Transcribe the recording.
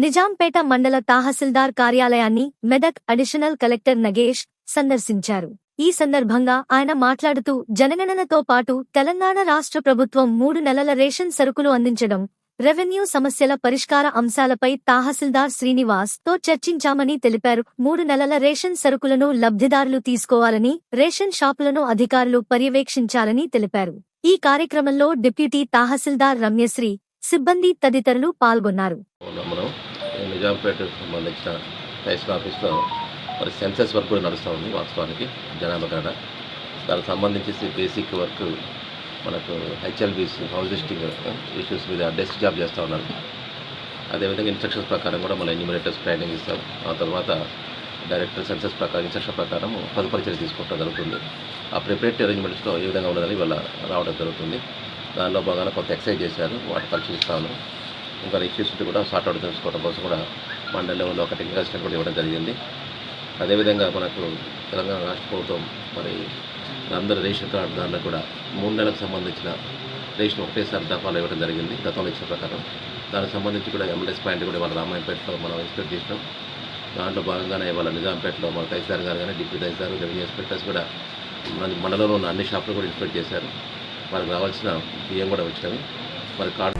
నిజాంపేట మండల తహసీల్దార్ కార్యాలయాన్ని Medak additional collector Nagesh సందర్శించారు. ఈ సందర్భంగా ఆయన మాట్లాడుతూ జనగణనతో పాటు తెలంగాణ రాష్ట్ర ప్రభుత్వం 3 నెలల రేషన్ సరుకులు అందించడం, రెవెన్యూ సమస్యల పరిష్కార అంశాలపై తహసీల్దార్ శ్రీనివాస్ తో చర్చించామని తెలిపారు. 3 నెలల రేషన్ సరుకులను లబ్ధిదారులు తీసుకోవాలని, రేషన్ షాపులను అధికారులు పర్యవేక్షించాలని తెలిపారు. ఈ కార్యక్రమంలో డిప్యూటీ తహసీల్దార్ రమ్యశ్రీ, సిబ్బంది తదితరులు పాల్గొన్నారు. నిజాంపేటకు సంబంధించిన తహసీల్ ఆఫీస్లో మరి సెన్సస్ వర్క్ కూడా నడుస్తూ ఉంది. వాస్తవానికి జనాభా కాడ దానికి సంబంధించి బేసిక్ వర్క్ మనకు హెచ్ఎల్బీస్ హౌస్ లిస్టింగ్ ఇష్యూస్ మీద డెస్క్ జాబ్ చేస్తూ ఉన్నారు. అదేవిధంగా ఇన్స్ట్రక్షన్స్ ప్రకారం కూడా మన ఎన్యూమరేటర్స్ ట్రైనింగ్ ఇస్తాం. ఆ తర్వాత డైరెక్టర్ సెన్సస్ ప్రకారం ఇన్స్ట్రక్షన్ ప్రకారం తదుపరి చర్య తీసుకోవడం జరుగుతుంది. ఆ ప్రిపరేటరీ అరేంజ్మెంట్స్లో ఏ విధంగా ఉన్నదని ఇవాళ రావడం జరుగుతుంది. దానిలో భాగంగా కొంత ఎక్సైజ్ చేశారు, వాటి పరిశీలిస్తాను. ఇంకా ఇష్యూస్ కూడా సార్ట్అవుట్ తెలుసుకోవడం కోసం కూడా మండల లెవెల్లో ఒక టెక్నికల్ అసిస్టెంట్ కూడా ఇవ్వడం జరిగింది. అదేవిధంగా మనకు తెలంగాణ రాష్ట్ర ప్రభుత్వం మరి అందరు రేషన్ కార్డుదారులకు కూడా 3 నెలలకు సంబంధించిన రేషన్ ఒకటేసారి దఫాలు ఇవ్వడం జరిగింది గతంలో ఇచ్చిన ప్రకారం. దానికి సంబంధించి కూడా ఎంఎల్ఎస్ పాయింట్ కూడా ఇవాళ రామాయంపేటలో మనం ఇన్స్పెక్ట్ చేసినాం. దాంట్లో భాగంగానే ఇవాళ నిజాంపేటలో మన తహసీల్దార్ గారు కానీ డిప్యూటీ తహసీల్దార్ రెవెన్యూ ఇన్స్పెక్టర్స్ కూడా మండలంలో ఉన్న అన్ని షాపులు కూడా ఇన్స్పెక్ట్ చేశారు. వారికి రావాల్సిన బియ్యం కూడా వచ్చినవి. మరి కార్డు